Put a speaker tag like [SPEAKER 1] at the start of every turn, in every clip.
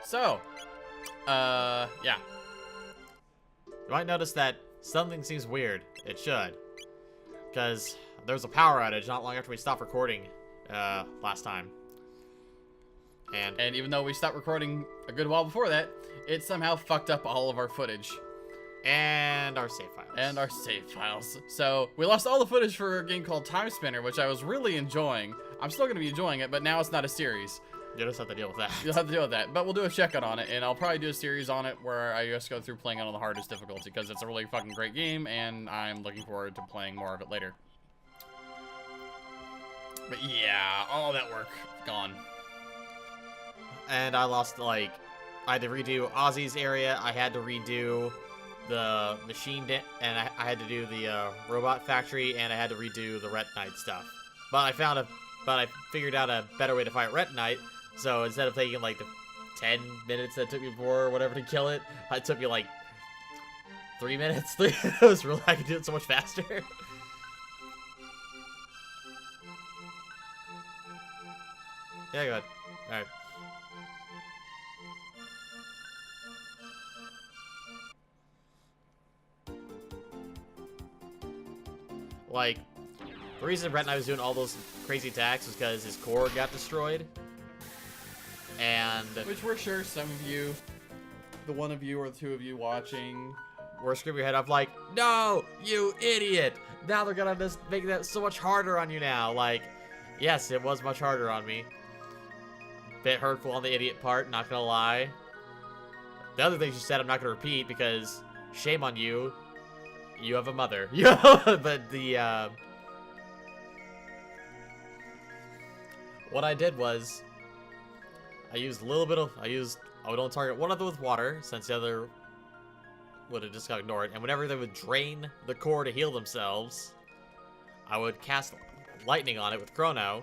[SPEAKER 1] So, yeah.
[SPEAKER 2] You might notice that something seems weird. It should. Because there was a power outage not long after we stopped recording last time.
[SPEAKER 1] And even though we stopped recording a good while before that, it somehow fucked up all of our footage.
[SPEAKER 2] And our save files.
[SPEAKER 1] So, we lost all the footage for a game called Time Spinner, which I was really enjoying. I'm still going to be enjoying it, but now it's not a series.
[SPEAKER 2] You'll just have to deal with that.
[SPEAKER 1] You'll have to deal with that. But we'll do a check-in on it, and I'll probably do a series on it where I just go through playing it on the hardest difficulty, because it's a really fucking great game, and I'm looking forward to playing more of it later. But yeah, all that work gone.
[SPEAKER 2] And I lost, like, I had to redo Ozzy's area, I had to redo the machine, and I had to do the robot factory, and I had to redo the Retinite stuff. But I figured out a better way to fight Retinite, so instead of taking, like, the 10 minutes that it took me before or whatever to kill it, it took me, like, 3 minutes. It was really, I could do it so much faster. Yeah, go ahead. Alright. Like, the reason Retinite was doing all those crazy attacks was because his core got destroyed. And
[SPEAKER 1] which we're sure some of you, the one of you or the two of you watching,
[SPEAKER 2] were screaming your head off like, no, you idiot! Now they're gonna just make that so much harder on you now. Like, yes, it was much harder on me. Bit hurtful on the idiot part, not gonna lie. The other things you said I'm not gonna repeat because shame on you. You have a mother. But the, what I did was, I would only target one of them with water, since the other would have just got ignored, and whenever they would drain the core to heal themselves, I would cast lightning on it with Chrono,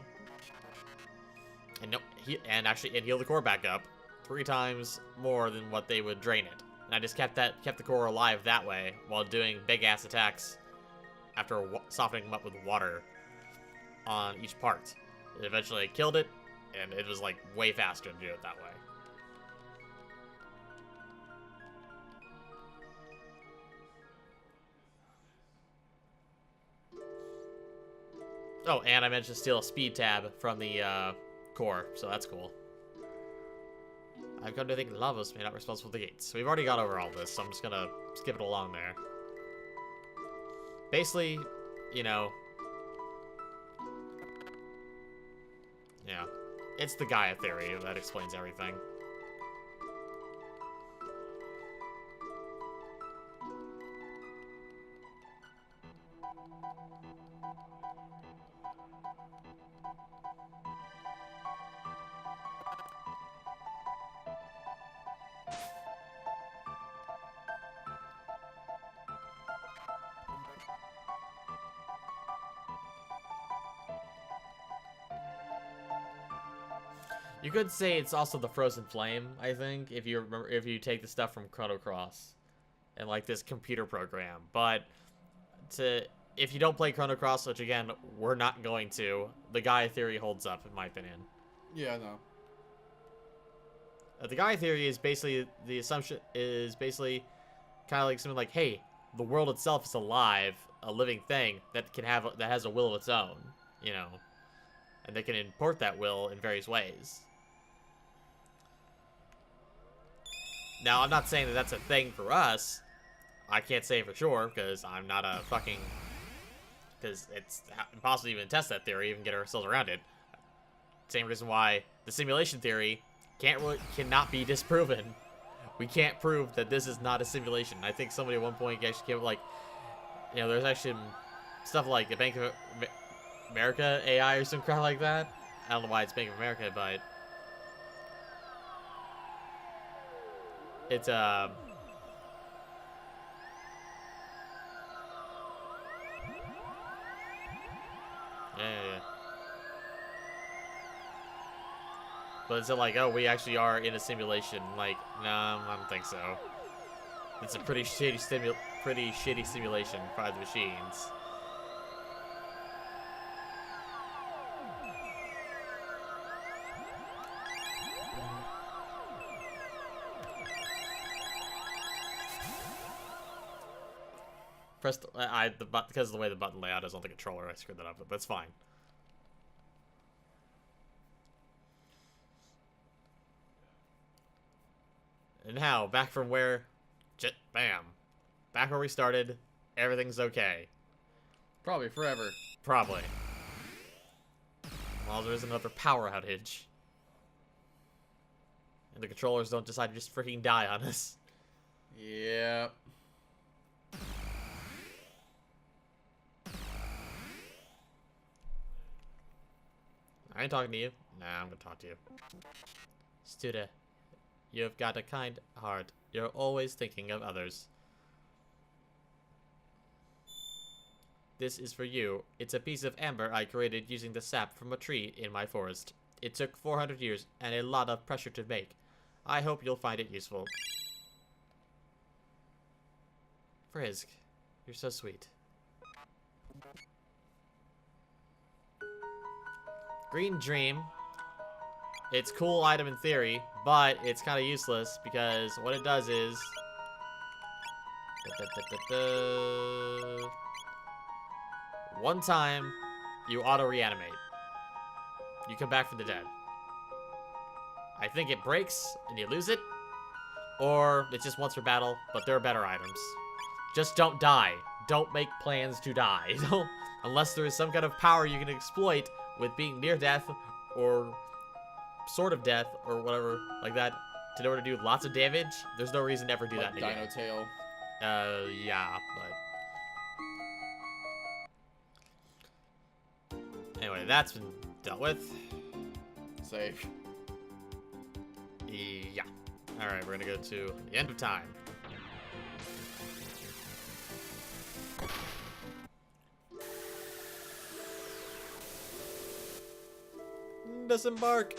[SPEAKER 2] and heal the core back up 3 times more than what they would drain it. And I just kept the core alive that way while doing big ass attacks after softening them up with water on each part. It eventually killed it, and it was like way faster to do it that way. Oh, and I managed to steal a speed tab from the core, so that's cool. I've come to think Lavos may not be responsible for the gates. We've already got over all this, so I'm just gonna skip it along there. Basically, you know, yeah, it's the Gaia theory that explains everything. You could say it's also the Frozen Flame, I think, if you take the stuff from Chrono Cross and like this computer program. But if you don't play Chrono Cross, which again we're not going to, the Gaia theory holds up in my opinion.
[SPEAKER 1] Yeah, no.
[SPEAKER 2] The Gaia theory is basically the assumption is basically kind of like something like, hey, the world itself is alive, a living thing that has a will of its own, you know, and they can import that will in various ways. Now, I'm not saying that that's a thing for us. I can't say for sure, because I'm not a fucking... Because it's impossible to even test that theory, even get ourselves around it. Same reason why the simulation theory cannot be disproven. We can't prove that this is not a simulation. I think somebody at one point actually came up like, you know, there's actually stuff like the Bank of America AI or some crap like that. I don't know why it's Bank of America, but... It's, yeah. But is it like, oh, we actually are in a simulation? Like, no, I don't think so. It's a pretty shitty simulation by the machines. Pressed because of the way the button layout is on the controller, I screwed that up, but that's fine. And now, back from where... Bam. Back where we started. Everything's okay.
[SPEAKER 1] Probably forever.
[SPEAKER 2] Probably. Well, there is another power outage. And the controllers don't decide to just freaking die on us.
[SPEAKER 1] Yep.
[SPEAKER 2] I ain't talking to you. Nah, I'm gonna talk to you. Studa, you've got a kind heart. You're always thinking of others. This is for you. It's a piece of amber I created using the sap from a tree in my forest. It took 400 years and a lot of pressure to make. I hope you'll find it useful. Frisk, you're so sweet. Green Dream. It's cool item in theory, but it's kind of useless because what it does is... One time, you auto-reanimate. You come back from the dead. I think it breaks and you lose it, or it's just once per battle, but there are better items. Just don't die. Don't make plans to die. Unless there is some kind of power you can exploit with being near death, or sort of death, or whatever like that, in order to do lots of damage, there's no reason to ever do that in a
[SPEAKER 1] Dino
[SPEAKER 2] game.
[SPEAKER 1] Tail.
[SPEAKER 2] Yeah, but... Anyway, that's been dealt with.
[SPEAKER 1] Save.
[SPEAKER 2] Yeah. Alright, we're gonna go to the end of time. Disembark!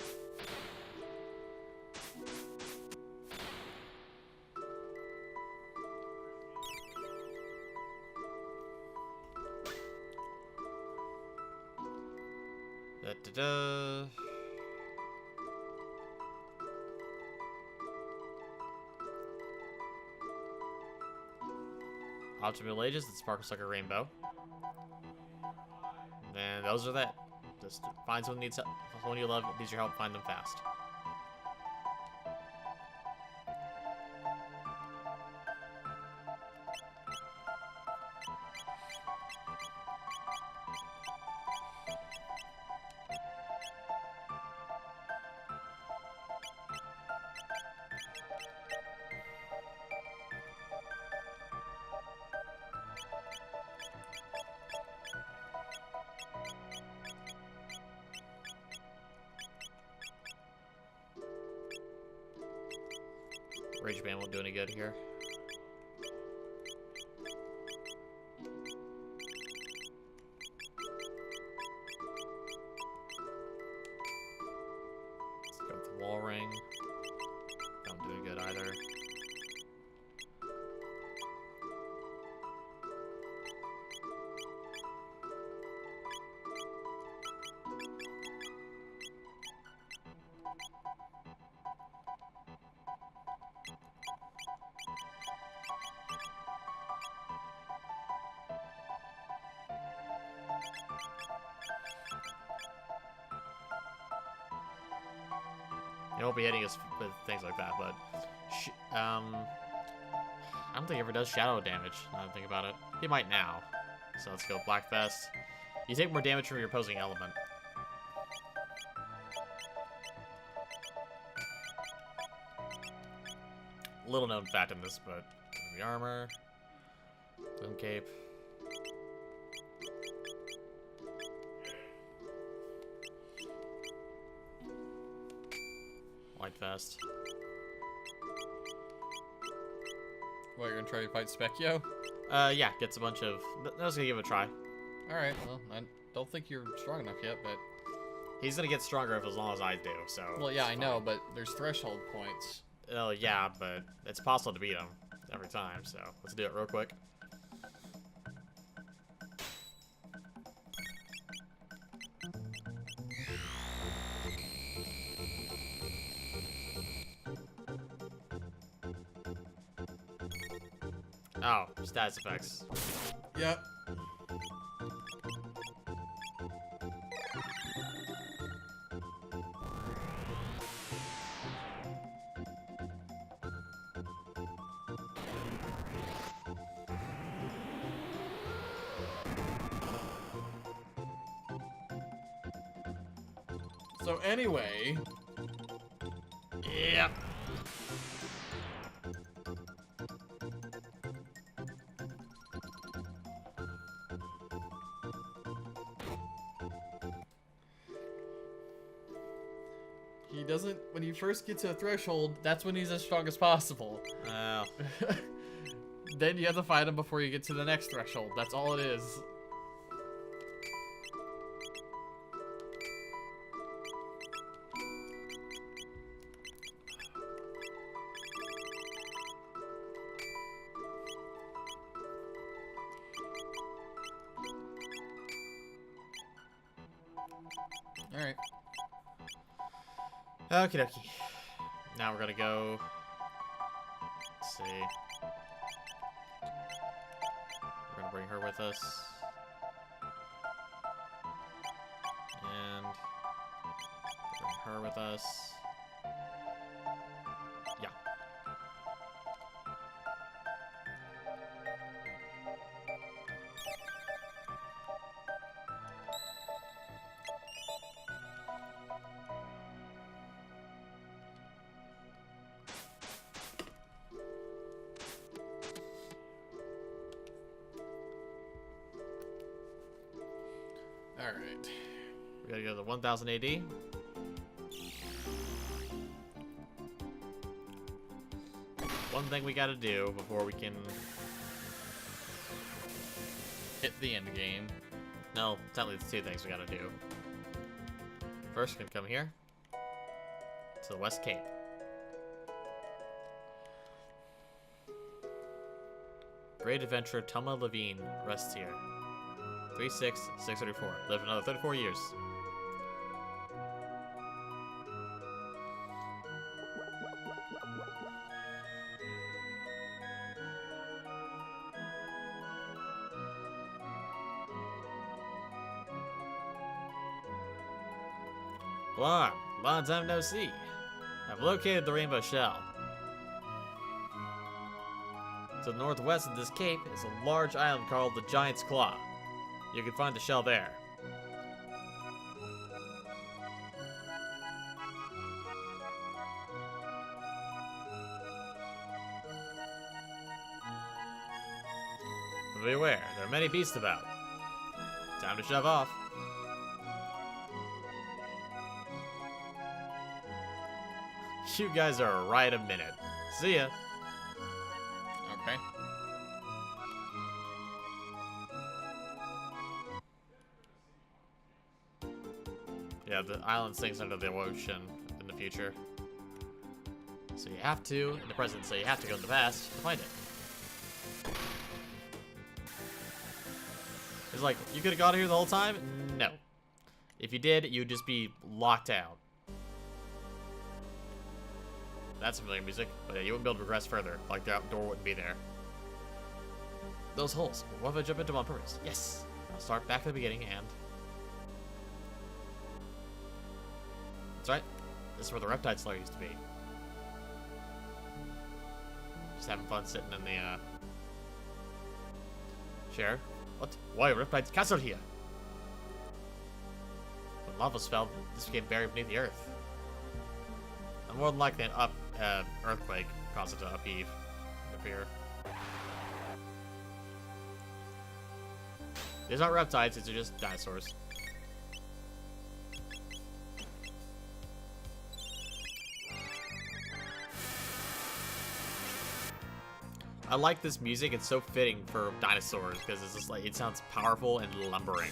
[SPEAKER 2] Da-da-da. Object of Middle Ages that sparkles like a rainbow. And those are that. Just find someone needs help, someone you love needs your help. Find them fast. Rage Band won't do any good here. Let's go with the Wall Ring. Don't do good either. He won't be hitting us with things like that, but I don't think he ever does shadow damage. Now that I think about it, he might now. So let's go Black Vest. You take more damage from your opposing element. Little known fact in this, but the armor, Boom Cape. White Vest.
[SPEAKER 1] What, you're gonna try to fight Specchio?
[SPEAKER 2] Yeah, gets a bunch of... I was gonna give it a try.
[SPEAKER 1] Alright, well, I don't think you're strong enough yet, but...
[SPEAKER 2] He's gonna get stronger as long as I do, so...
[SPEAKER 1] Well, yeah, I know, but there's threshold points.
[SPEAKER 2] Oh, yeah, but it's possible to beat him every time, so let's do it real quick. Oh, status effects.
[SPEAKER 1] Yep. So anyway,
[SPEAKER 2] Yeah.
[SPEAKER 1] he doesn't, when you first get to a threshold, that's when he's as strong as possible.
[SPEAKER 2] Oh.
[SPEAKER 1] Then you have to fight him before you get to the next threshold. That's all it is. Alright.
[SPEAKER 2] Okie dokie. Now we're gonna go. Let's see. We're gonna bring her with us. And bring her with us. Yeah.
[SPEAKER 1] Alright.
[SPEAKER 2] We gotta go to 1000 AD. One thing we gotta do before we can.
[SPEAKER 1] Hit the end game.
[SPEAKER 2] No, technically it's two things we gotta do. First, we can come here to the West Cape. Great adventurer Toma Levine rests here. 36634. Lived another 34 years. Long time no see. I've located the Rainbow Shell. To the northwest of this cape is a large island called the Giant's Claw. You can find the shell there. But beware, there are many beasts about. Time to shove off. You guys are right a minute. See ya.
[SPEAKER 1] Okay.
[SPEAKER 2] Yeah, the island sinks under the ocean in the future. So you have to, in the present, so you have to go in the past to find it. It's like, you could have got here the whole time? No. If you did, you'd just be locked out. That's familiar music, but yeah, you wouldn't be able to progress further. Like, the door wouldn't be there. Those holes. What if I jump into them on purpose? Yes. I'll start back at the beginning and... That's right. This is where the Reptide Slayer used to be. Just having fun sitting in the, chair. What? Why are Reptides castled here? When lavas fell, this became buried beneath the earth. And more than likely an earthquake caused it to upheave and appear. These aren't reptiles, these are just dinosaurs. I like this music, it's so fitting for dinosaurs because it's just like, it sounds powerful and lumbering.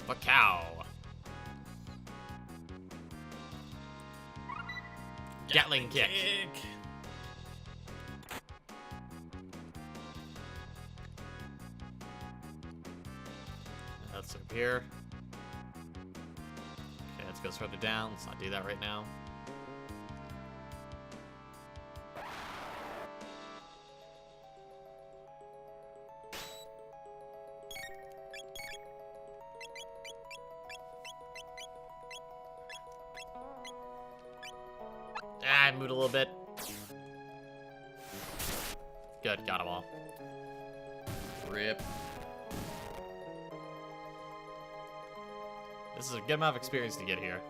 [SPEAKER 2] A cow. Gatling kick. Let's up here. Okay, let's go further down. Let's not do that right now. Ah, I moved a little bit. Good, got them all.
[SPEAKER 1] Rip.
[SPEAKER 2] This is a good amount of experience to get here.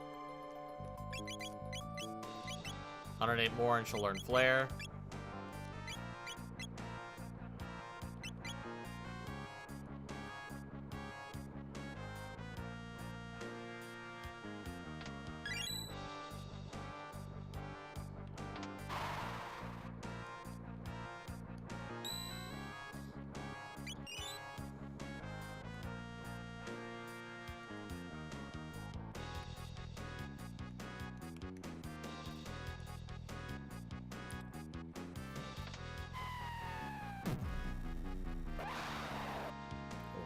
[SPEAKER 2] 108 more and she'll learn Flare.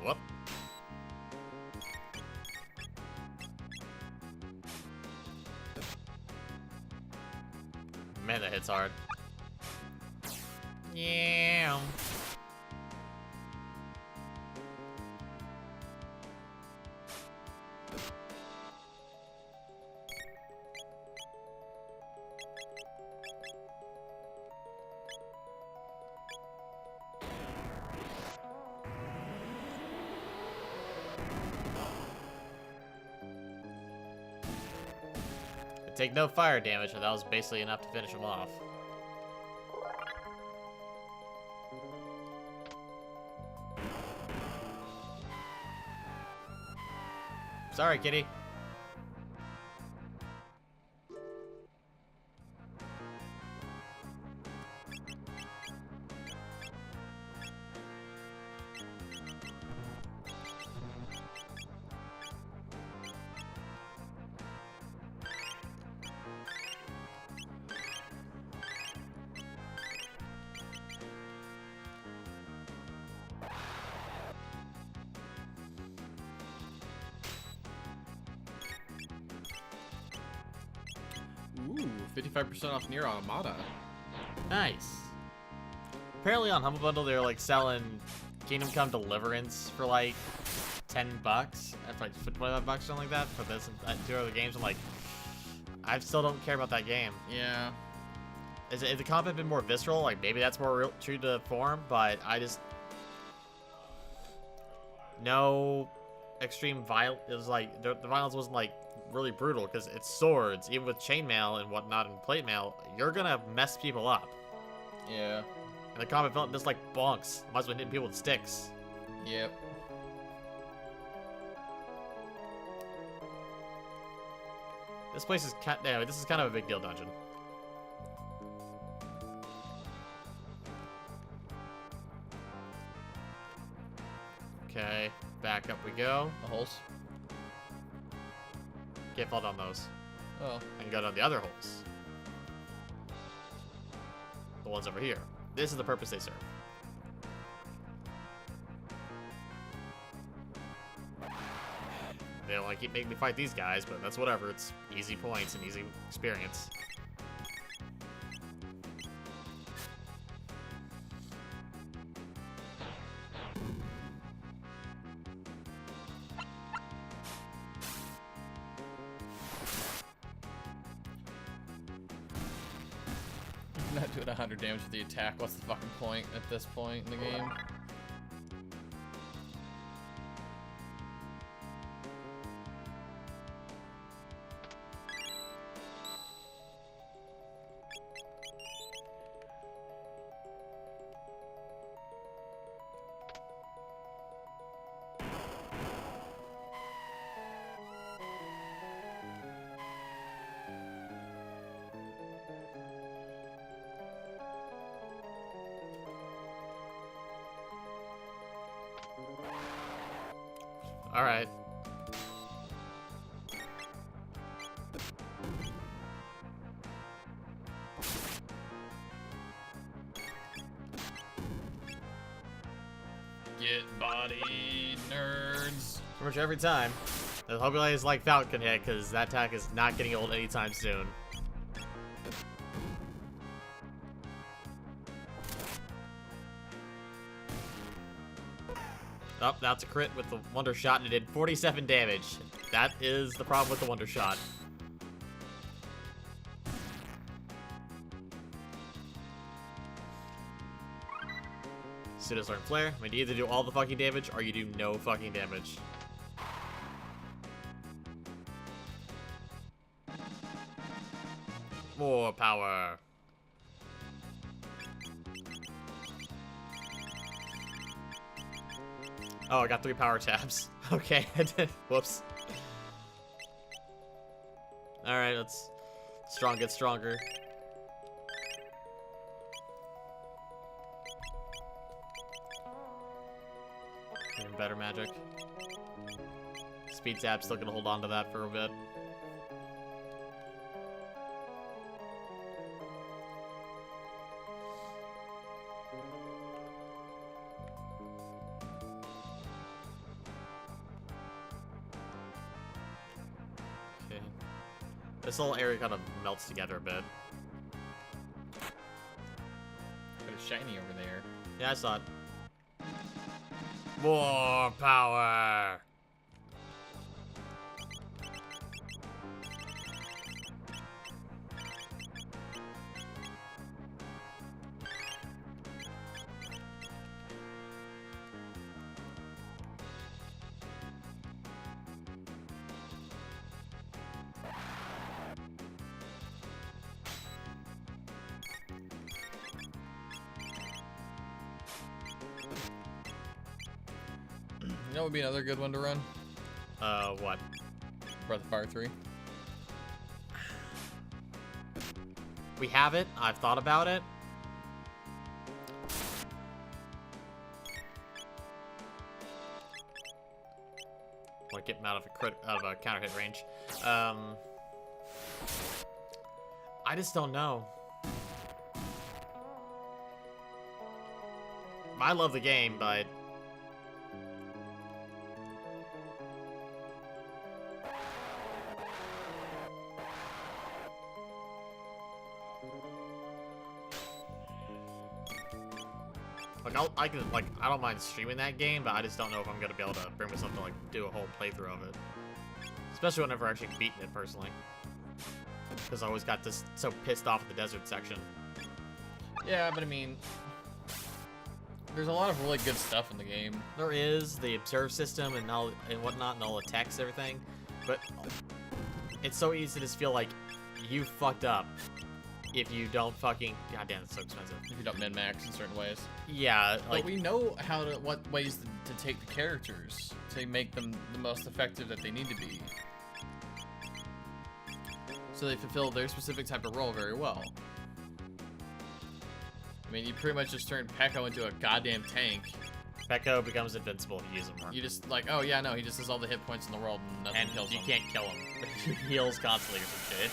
[SPEAKER 2] Whoop. Man, that hits hard. Yeah. Take no fire damage, but that was basically enough to finish him off. Sorry, kitty.
[SPEAKER 1] Ooh, 55% off Nier Automata.
[SPEAKER 2] Nice. Apparently on Humble Bundle they're like selling Kingdom Come Deliverance for like $10. That's like $25 or something like that for this and two other games. I'm like, I still don't care about that game.
[SPEAKER 1] Yeah.
[SPEAKER 2] Is the combat been more visceral? Like maybe that's more real, true to form, but I just no extreme violence. It was like the violence wasn't like really brutal because it's swords. Even with chainmail and whatnot and plate mail, you're gonna mess people up.
[SPEAKER 1] Yeah.
[SPEAKER 2] And the combat felt just like bonks. Might as well hit people with sticks.
[SPEAKER 1] Yep.
[SPEAKER 2] This place is anyway, this is kind of a big deal dungeon. Okay, back up we go.
[SPEAKER 1] The holes.
[SPEAKER 2] Can't fall down those.
[SPEAKER 1] Oh.
[SPEAKER 2] And go down the other holes. The ones over here. This is the purpose they serve. They don't want to keep making me fight these guys, but that's whatever. It's easy points and easy experience.
[SPEAKER 1] Not doing 100 damage with the attack. What's the fucking point at this point in the game?
[SPEAKER 2] All right.
[SPEAKER 1] Get body, nerds.
[SPEAKER 2] Pretty much every time. I hope you guys like Falcon hit, because that attack is not getting old anytime soon. Oh, that's a crit with the Wonder Shot, and it did 47 damage. That is the problem with the Wonder Shot. Pseudo Sword Flare. I mean, you either do all the fucking damage, or you do no fucking damage. More power. Oh, I got 3 power tabs. Okay, I did. Whoops. Alright, let's get stronger. Even better magic. Speed Zap's still gonna hold on to that for a bit. Okay. This whole area kind of melts together a bit.
[SPEAKER 1] Got a shiny over there.
[SPEAKER 2] Yeah, I saw it. More power!
[SPEAKER 1] You know what would be another good one to run?
[SPEAKER 2] What?
[SPEAKER 1] Breath of Fire 3.
[SPEAKER 2] We have it. I've thought about it. Like get him out of a counter hit range. I just don't know. I love the game, but I don't mind streaming that game, but I just don't know if I'm gonna be able to bring myself to like do a whole playthrough of it. Especially when I've never actually beaten it personally, because I always got this so pissed off at the desert section.
[SPEAKER 1] Yeah, but I mean, there's a lot of really good stuff in the game.
[SPEAKER 2] There is the observe system and all and whatnot, and all the text, everything, but it's so easy to just feel like you fucked up if you don't fucking. God damn, it's so expensive.
[SPEAKER 1] If you don't min-max in certain ways.
[SPEAKER 2] Yeah, like
[SPEAKER 1] but we know what ways to take the characters to make them the most effective that they need to be, so they fulfill their specific type of role very well. I mean, you pretty much just turn Pekko into a goddamn tank.
[SPEAKER 2] Pekko becomes invincible if you use him more.
[SPEAKER 1] You just like, oh yeah, no, he just has all the hit points in the world and nothing kills him.
[SPEAKER 2] And you can't kill him. He heals constantly or some shit.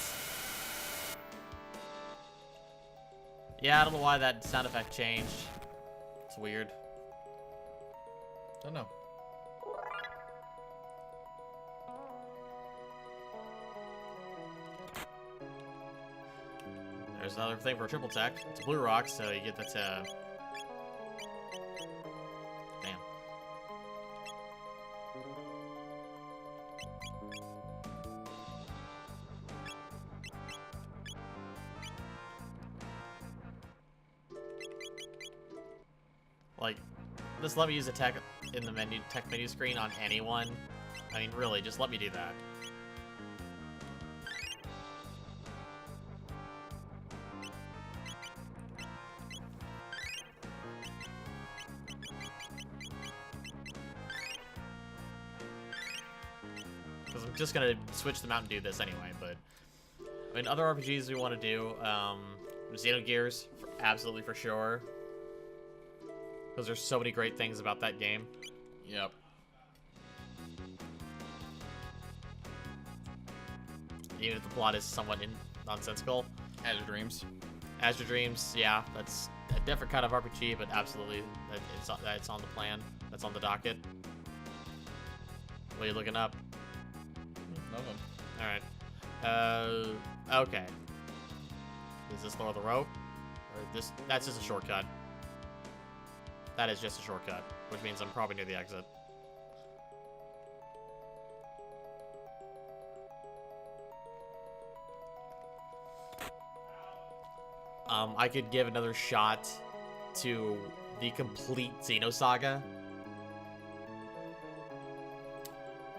[SPEAKER 2] Yeah, I don't know why that sound effect changed. It's weird.
[SPEAKER 1] Don't know.
[SPEAKER 2] There's another thing for a triple attack. It's a blue rock, so you get that. Damn. Like, just let me use attack in the tech menu screen on anyone. I mean, really, just let me do that. Because I'm just gonna switch them out and do this anyway, but I mean, other RPGs we want to do, Xenogears, absolutely for sure. Because there's so many great things about that game.
[SPEAKER 1] Yep.
[SPEAKER 2] Even if the plot is somewhat nonsensical.
[SPEAKER 1] Azure Dreams.
[SPEAKER 2] Azure Dreams, yeah, that's a different kind of RPG, but absolutely, it's on the plan. that's on the docket? What are you looking up?
[SPEAKER 1] Nothing.
[SPEAKER 2] Alright. Okay. Is this lower the rope? Or that's just a shortcut. That is just a shortcut, which means I'm probably near the exit. I could give another shot to the complete Xenosaga.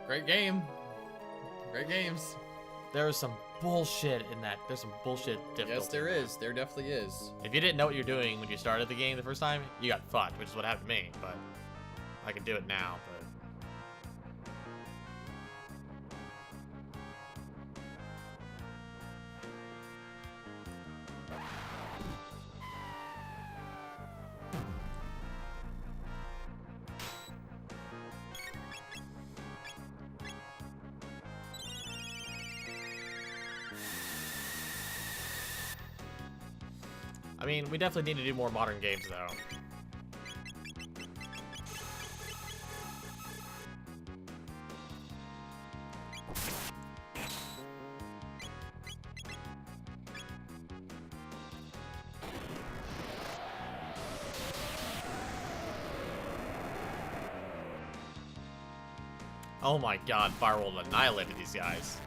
[SPEAKER 1] Great game. Great games.
[SPEAKER 2] There was some bullshit in that. There's some bullshit difficulty.
[SPEAKER 1] Yes, there is. There definitely is.
[SPEAKER 2] If you didn't know what you're doing when you started the game the first time, you got fucked, which is what happened to me, but I can do it now, but... I mean, we definitely need to do more modern games, though. Oh my god, Firewall annihilated these guys.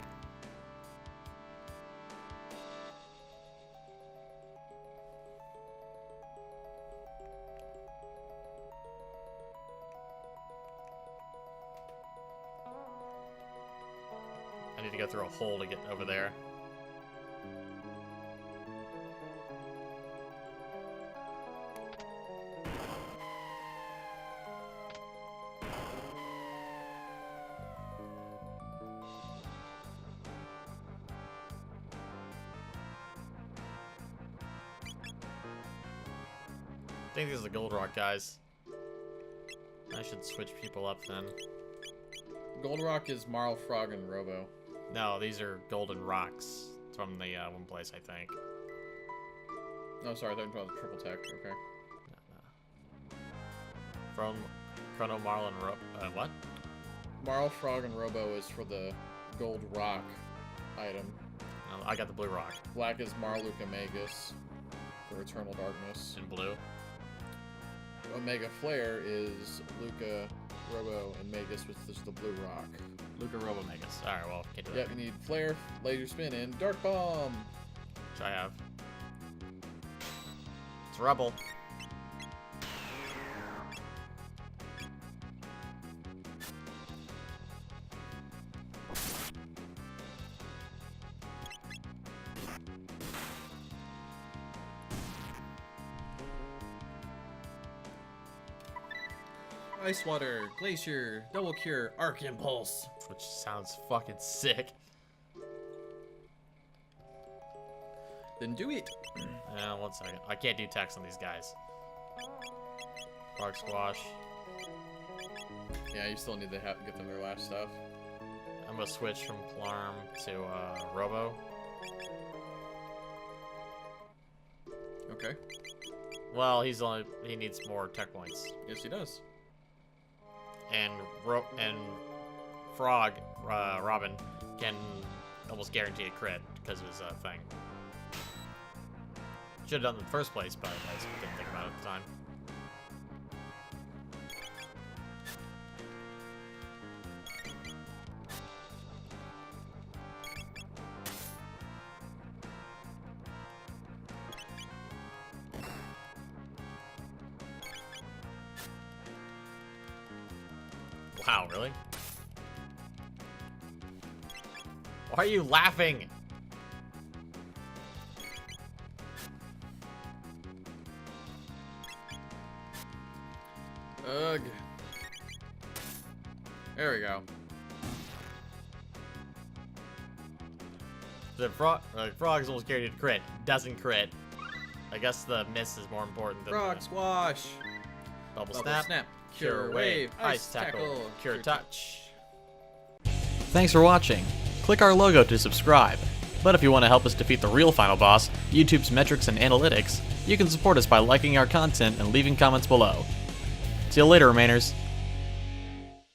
[SPEAKER 2] I need to go through a hole to get over there. I think this is the Gold Rock, guys. I should switch people up then.
[SPEAKER 1] Gold Rock is Marl, Frog, and Robo.
[SPEAKER 2] No, these are Golden Rocks from the one place, I think.
[SPEAKER 1] No, sorry, I thought you were talking about Triple Tech. Okay.
[SPEAKER 2] No. From Chrono, Marl, and what?
[SPEAKER 1] Marl, Frog, and Robo is for the Gold Rock item.
[SPEAKER 2] I got the Blue Rock.
[SPEAKER 1] Black is Marluka Magus for Eternal Darkness.
[SPEAKER 2] In blue.
[SPEAKER 1] Omega Flare is Luca, Robo, and Magus, which is the Blue Rock.
[SPEAKER 2] Luca, Robo, Magus. Alright, well, can't do that.
[SPEAKER 1] Yep, you need Flare, Laser Spin, and Dark Bomb.
[SPEAKER 2] Which I have. It's Rebel.
[SPEAKER 1] Ice Water, Glacier, Double Cure, Arc Impulse.
[SPEAKER 2] Which sounds fucking sick.
[SPEAKER 1] Then do it.
[SPEAKER 2] 1 second. I can't do text on these guys. Frog Squash.
[SPEAKER 1] Yeah, you still need to get them their last stuff.
[SPEAKER 2] I'm gonna switch from Plarm to Robo.
[SPEAKER 1] Okay.
[SPEAKER 2] Well, he needs more tech points.
[SPEAKER 1] Yes, he does.
[SPEAKER 2] And Frog, Robin, can almost guarantee a crit because of his thing. Should have done it in the first place, but I just didn't think about it at the time. Wow, really? Why are you laughing?
[SPEAKER 1] Ugh. There we go.
[SPEAKER 2] The frog's almost guaranteed to crit. Doesn't crit. I guess the miss is more important than
[SPEAKER 1] Frog
[SPEAKER 2] the
[SPEAKER 1] Squash.
[SPEAKER 2] Bubble
[SPEAKER 1] Bubble
[SPEAKER 2] Snap.
[SPEAKER 1] Snap.
[SPEAKER 2] Cure Wave, Ice Tackle, Cure
[SPEAKER 1] Touch.
[SPEAKER 2] Thanks for watching. Click our logo to subscribe. But if you want to help us defeat the real final boss, YouTube's metrics and analytics, you can support us by liking our content and leaving comments below. See you later, Remainers.